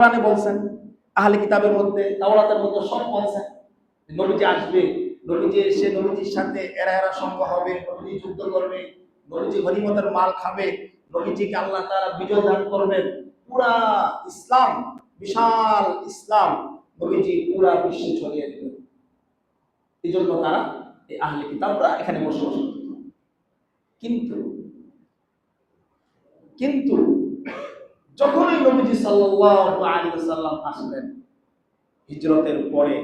কোরআনে বলছেন, আহলে কিতাবের মধ্যে, তাওরাতের মধ্যে সব বলছেন নবীজি আসবে, নবীজি এসে নবীজির সাথে এরা সঙ্গ হবে, নবীজি যুদ্ধ করবে, নবীজি গনিমতের মাল খাবে, নবীজিকে আল্লাহ তাআলা বিজয় দান করবেন। পুরা ইসলাম, বিশাল ইসলাম নবীজি পুরা বিশ্বে ছড়িয়ে দিবেন। এই জন্য তারা এই আহলে কিতাবরা এখানে বসবাস করত। কিন্তু কিন্তু যখনই নবীজি সাল্লাল্লাহু আলাইহি ওয়াসাল্লাম আসলেন হিজরতের পরে,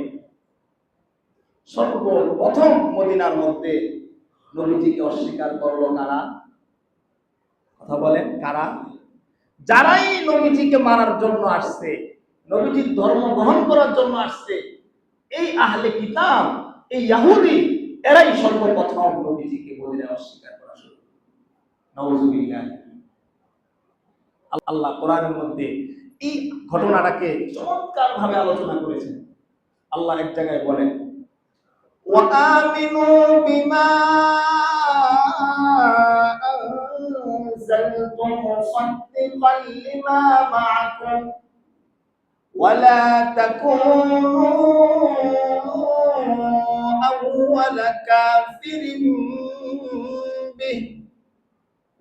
সর্বপ্রথম মদিনার মধ্যে নবীজিকে অস্বীকার করলো কারা? কথা বলেন, কারা? যারাই নবীজিকে মারার জন্য আসছে, নবীজির ধর্ম গ্রহণ করার জন্য আসছে, এই আহলে কিতাব, এই ইহুদি, এরাই সর্বপ্রথম নবীজিকে মদিনায় অস্বীকার করা শুরু। নাউযুবিল্লাহ। আল্লাহ কোরআনের মধ্যে এই ঘটনাটাকে চমৎকার ভাবে আলোচনা করেছেন। আল্লাহ এক জায়গায় বলেন, وآمنوا بما أنزلت مصدقا لما معكم ولا تكونوا أول كافر به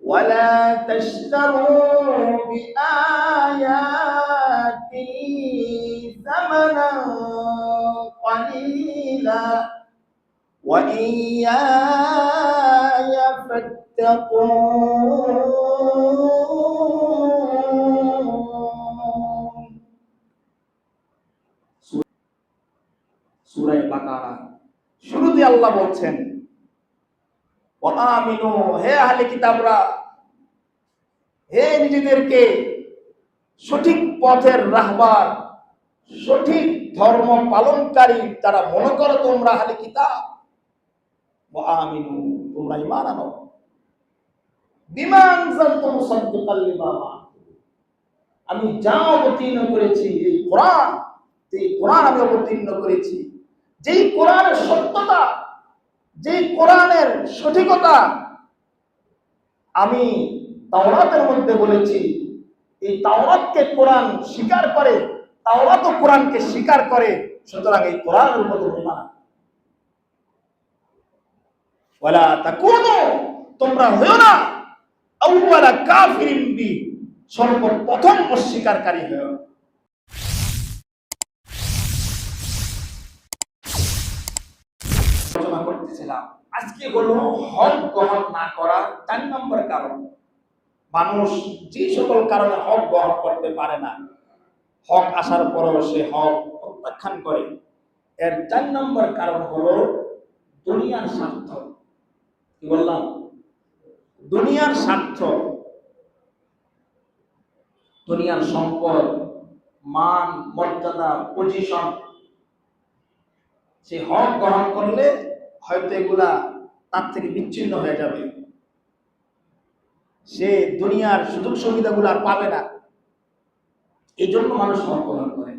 ولا تشتروا بآياتي ثمنا قليلا وإياي فاتقون। সূরা বাকারা শুরুতে আল্লাহ বলছেন, ওয়াআমিনু, হে আহলে কিতাবরা, হে নিজেদেরকে সঠিক পথের রাহবার, সঠিক ধর্ম পালনকারী যারা মনে করো তোমরা আহলে কিতাব, ওয়াআমিনু, তোমরা ঈমান আনো, বিমা আনজালতু মুসাদ্দিকাল লিমা মা'আকুম, আমি যা অবতীর্ণ করেছি, এই কোরআন, এই কোরআন আমি অবতীর্ণ করেছি, যেই কোরআনের সত্যতা, যেই কোরআনের সঠিকতা আমি তাওরাতের মধ্যে বলেছি, এই তাওরাতকে কোরআন স্বীকার করে, তাওরাত ও কোরআনকে স্বীকার করে, সুতরাং এই কোরআনের উপর ঈমান। ওয়ালা তাকুনু, তোমরা হয়ো না আউয়ালা কাফিরিন বি, সর্বপ্রথম অস্বীকারী হয়ো। আলোচনা করতেছিলাম আজকে হলো হক গ্রহণ না করার 4 নম্বর কারণ। মানুষ যে সকল কারণে হক গ্রহণ করতে পারে না, হক আসার পরেও সে হক প্রত্যাখ্যান করে, এর 4 নম্বর কারণ হলো দুনিয়ার স্বার্থ। কি বললাম? দুনিয়ার স্বার্থ, দুনিয়ার সম্পদ, মান, মর্যাদা, পজিশন। সে হক গ্রহণ করলে হয়তো এগুলা তার থেকে বিচ্ছিন্ন হয়ে যাবে, সে দুনিয়ার সুযোগ সুবিধাগুলো আর পাবে না। এই জন্য মানুষ হক গ্রহণ করে।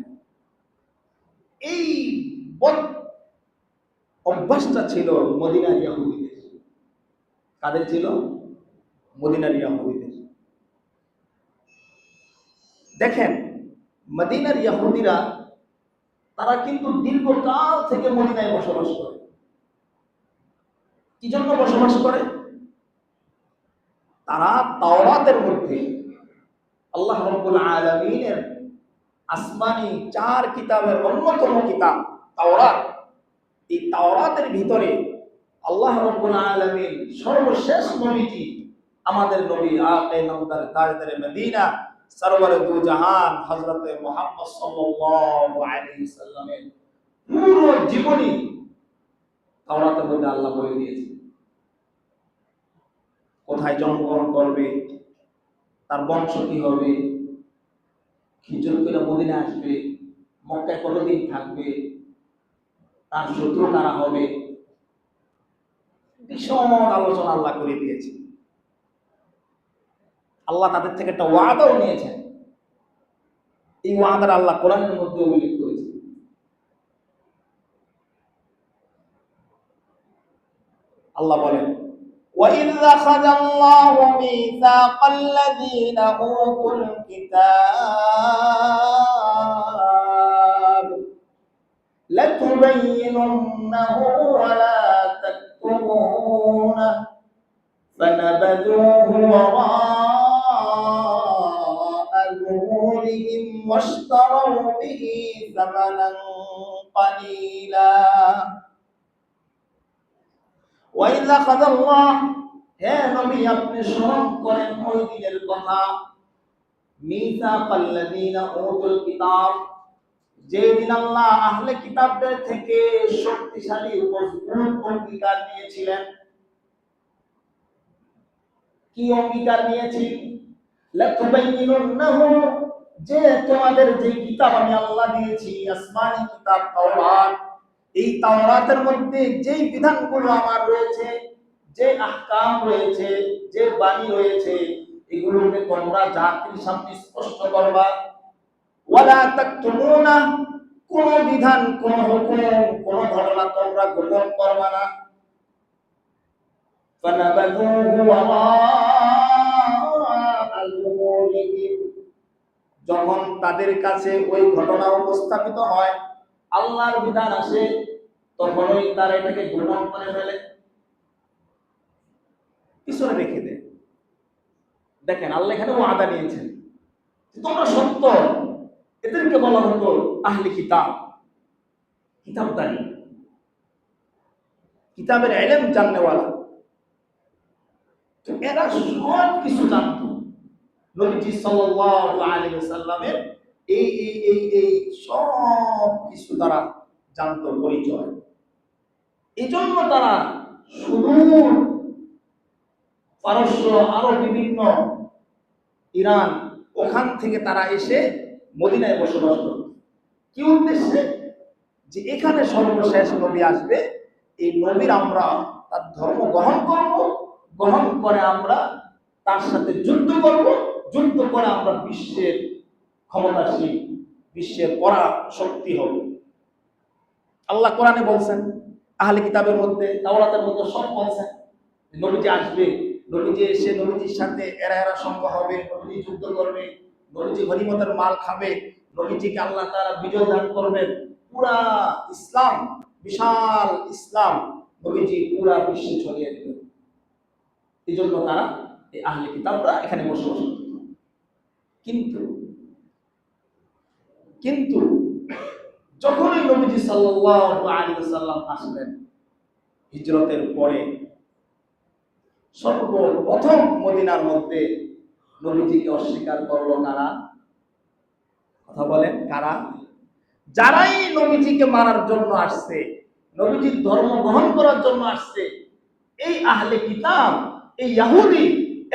এই অভ্যাসটা ছিল মদিনার ইহুদিদের। কাদের ছিল? মদিনার ইহুদিদের। দেখেন, মদিনার ইহুদিরা তারা কিন্তু দীর্ঘকাল থেকে মদিনায় বসবাস করে। কি জন্য বসবাস করে? তারা তাওরাতের মধ্যে আল্লাহ রাব্বুল আলামিনের আসমানি 4 কিতাবের অন্যতম কিতাব তাওরাত, এই তাওরাতের ভিতরে আল্লাহ রাব্বুল আলামিন সর্বশেষ নবীজি, আমাদের নবী আকে নামদার তাজদারে মদিনা সরওয়ারে দু জাহান হযরতে মুহাম্মদ সাল্লাল্লাহু আলাইহি সাল্লামের পুরো জীবনী তাওরাতের মধ্যে আল্লাহ বলে দিয়েছেন। কোথায় জন্মগ্রহণ করবে, তার বংশ কি হবে, হিজরত করে মদিনায় আসবে, মক্কায় কতদিন থাকবে, তার শত্রু কারা হবে, বিশদ আলোচনা আল্লাহ করে দিয়েছে। আল্লাহ তাদের থেকে একটা ওয়াদাও নিয়েছেন। এই ওয়াদার আল্লাহ কোরআনের মধ্যে উল্লেখ করেছে। আল্লাহ বলেন, وَإِذْ أَخَذَ اللَّهُ مِيثَاقَ الَّذِينَ أُوتُوا الْكِتَابَ لَتُبَيِّنُنَّهُ وَلَا تَكْتُمُونَهُ فَنَبَذُوهُ وَرَاءَ ظُهُورِهِمْ وَاشْتَرَوْا بِهِ ثَمَنًا قَلِيلًا وَإِذْ أَخَذَ اللَّهُ হে নবী আপনি স্মরণ করেন ওই দিনের কথা মিসাকাল্লাযীনা উতুল কিতাব যেদিন আল্লাহ আহলে কিতাবদের থেকে শক্তিশালী মজবুত অঙ্গীকার নিয়েছিলেন। কি অঙ্গীকার নিয়েছিলেন? লাতুবাইয়িনুন্নাহু যে তোমাদের যে কিতাব আমি আল্লাহ দিয়েছি আসমানি কিতাব তাওরাত, এই তাওরাতের মধ্যে যেই বিধানগুলো আমার রয়েছে, যে আহকাম রয়েছে, যে বাণী রয়েছে, এগুলোকে তোমরা জাতির সামনে স্পষ্ট করবা। ওয়ালা তাকতুমুনা কোন বিধান, কোন হুকুম, কোন ঘটনা তোমরা গোপন করবা না। ফানাবাযুহু ওয়ারাআ যুহুরিহিম যখন তাদের কাছে ওই ঘটনা উপস্থাপিত হয়, আল্লাহর বিধান আসে, তখনই তারা এটাকে গোপন করে ফেলে, পিছনে রেখে দেয়। দেখেন আল্লাহ এখানে ওয়াদা নিয়েছেন তোমরা সত্য, এদেরকে বলা হতো আহলে কিতাব, কিতাবদারি, কিতাবের ইলম জাননেওয়ালা। তো এরা সব কিছু জানতো নবীজি সাল্লাল্লাহু আলাইহি ওয়াসাল্লামের এই এই এই এই সব কিছু তারা জানতো, পরিচয়। এই জন্য তারা সুদূর পারস্য, আরো বিভিন্ন ইরান, ওখান থেকে তারা এসে মদিনায় বসবাস করত। কি উদ্দেশ্যে? যে এখানে সর্বশেষ নবী আসবে, এই নবীর আমরা তার ধর্ম গ্রহণ করব, গ্রহণ করে আমরা তার সাথে যুদ্ধ করব, যুদ্ধ করে আমরা বিশ্বের ক্ষমতাশীল, বিশ্বের পরা শক্তি হব। আল্লাহ কোরআনে বলছেন, আহলে কিতাবের মধ্যে, তাওরাতের মধ্যে সব বলছেন নবীজি আসবে, নবীজি এসে নবীজির সাথে এরা এরা সঙ্গ হবে, নবীজি যুদ্ধ করবে, নবীজি গনিমতের মাল খাবে, নবীজিকে আল্লাহ তাআলা বিজয় দান করবেন। পুরা ইসলাম, বিশাল ইসলাম নবীজি পুরা বিশ্বে ছড়িয়ে দিবেন। এই জন্য তারা এই আহলে কিতাবরা এখানে বসবাস করত। কিন্তু কিন্তু যখনই নবীজি সাল্লাল্লাহু আলাইহি ওয়াসাল্লাম আসলেন হিজরতের পরে, সর্বপ্রথম মদিনার মধ্যে নবীজিকে অস্বীকার করলো কারা? কথা বলেন, কারা? যারাই নবীজিকে মারার জন্য আসছে, নবীজির ধর্ম গ্রহণ করার জন্য আসছে, এই আহলে কিতাব, এই ইহুদি,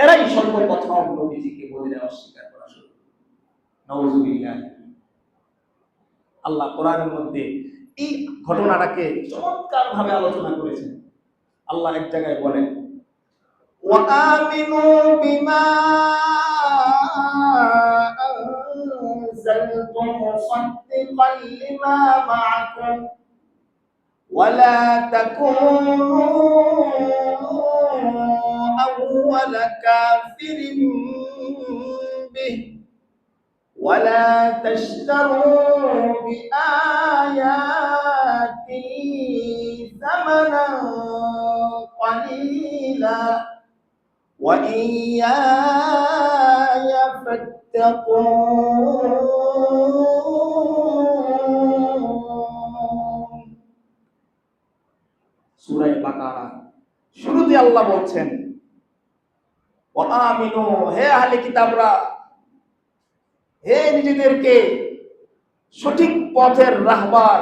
এরাই সর্বপ্রথম নবীজিকে মদিনায় অস্বীকার করা শুরু করলো। নাউযুবিল্লাহ। আল্লাহ কোরআনের মধ্যে এই ঘটনাটাকে চমৎকার ভাবে আলোচনা করেছেন। আল্লাহ এক জায়গায় বলেন, وآمنوا بما أنزلت مصدقا لما معكم ولا تكونوا أول كافر به ولا تشتروا بآياتي ثمنا قليلا وإياي فاتقون। সূরা বাকারা শুরুতে আল্লাহ বলছেন, ওয়াআমিনু হে আহলে কিতাবরা, হে নিজেদেরকে সঠিক পথের রাহবার,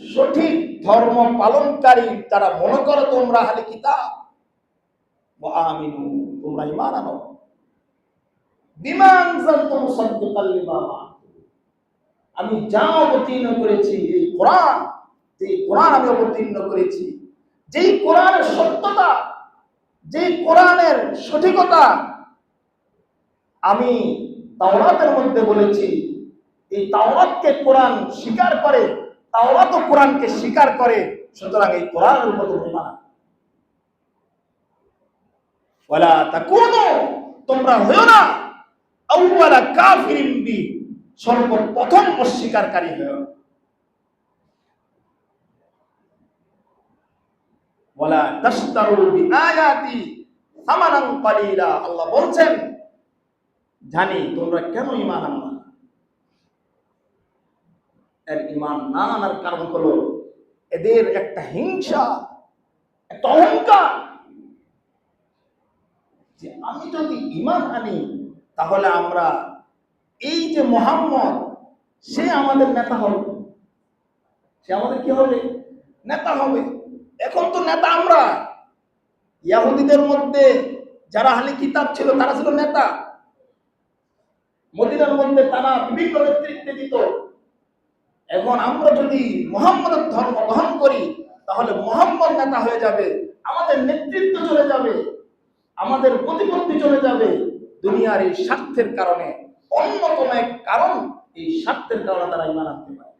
সঠিক ধর্ম পালনকারী যারা মনে করো তোমরা আহলে কিতাব, ওয়াআমিনু তোমরা ঈমান আনো, বিমা আনজালতু মুসাদ্দিকাল লিমা মা'আকুম আমি যা অবতীর্ণ করেছি, এই কোরআন, যে কোরআন আমি অবতীর্ণ করেছি, যেই কোরআনের সত্যতা, যেই কোরআনের সঠিকতা আমি তাওরাতের মধ্যে বলেছি, এই তাওরাতকে কোরআন স্বীকার করে, তাওরাতও কোরআনকে স্বীকার করে, সুতরাং এই কোরআনের উপর ঈমান। ওয়ালা তাকুনু, তোমরা হয়ো না আউয়ালা কাফিরিন বি, সর্বপ্রথম অস্বীকারী হয়ো না। ওয়ালা তাশতারু বিআয়াতি সামানান কালিলা, আল্লাহ বলছেন জানি তোমরা কেন ঈমান আনো না। এর ঈমান না আনার কারণ হলো এদের একটা হিংসা, একটা অহংকার, যে আমি যদি ঈমান আনি তাহলে আমরা এই যে মুহাম্মদ, সে আমাদের নেতা হবে, সে আমাদের কি হবে? নেতা হবে। এখন তো নেতা আমরা। ইহুদিদের মধ্যে যারা আহলে কিতাব ছিল তারা ছিল নেতা, মদিনার মধ্যে তারা বিভিন্ন নেতৃত্বে দিত। এখন আমরা যদি মুহাম্মদের ধর্ম গ্রহণ করি তাহলে মুহাম্মদ নেতা হয়ে যাবে, আমাদের নেতৃত্ব চলে যাবে, আমাদের প্রতিপত্তি চলে যাবে। দুনিয়ার এই স্বার্থের কারণে, অন্যতম এক কারণ এই স্বার্থের কারণে তারা ঈমান আনতে পারে।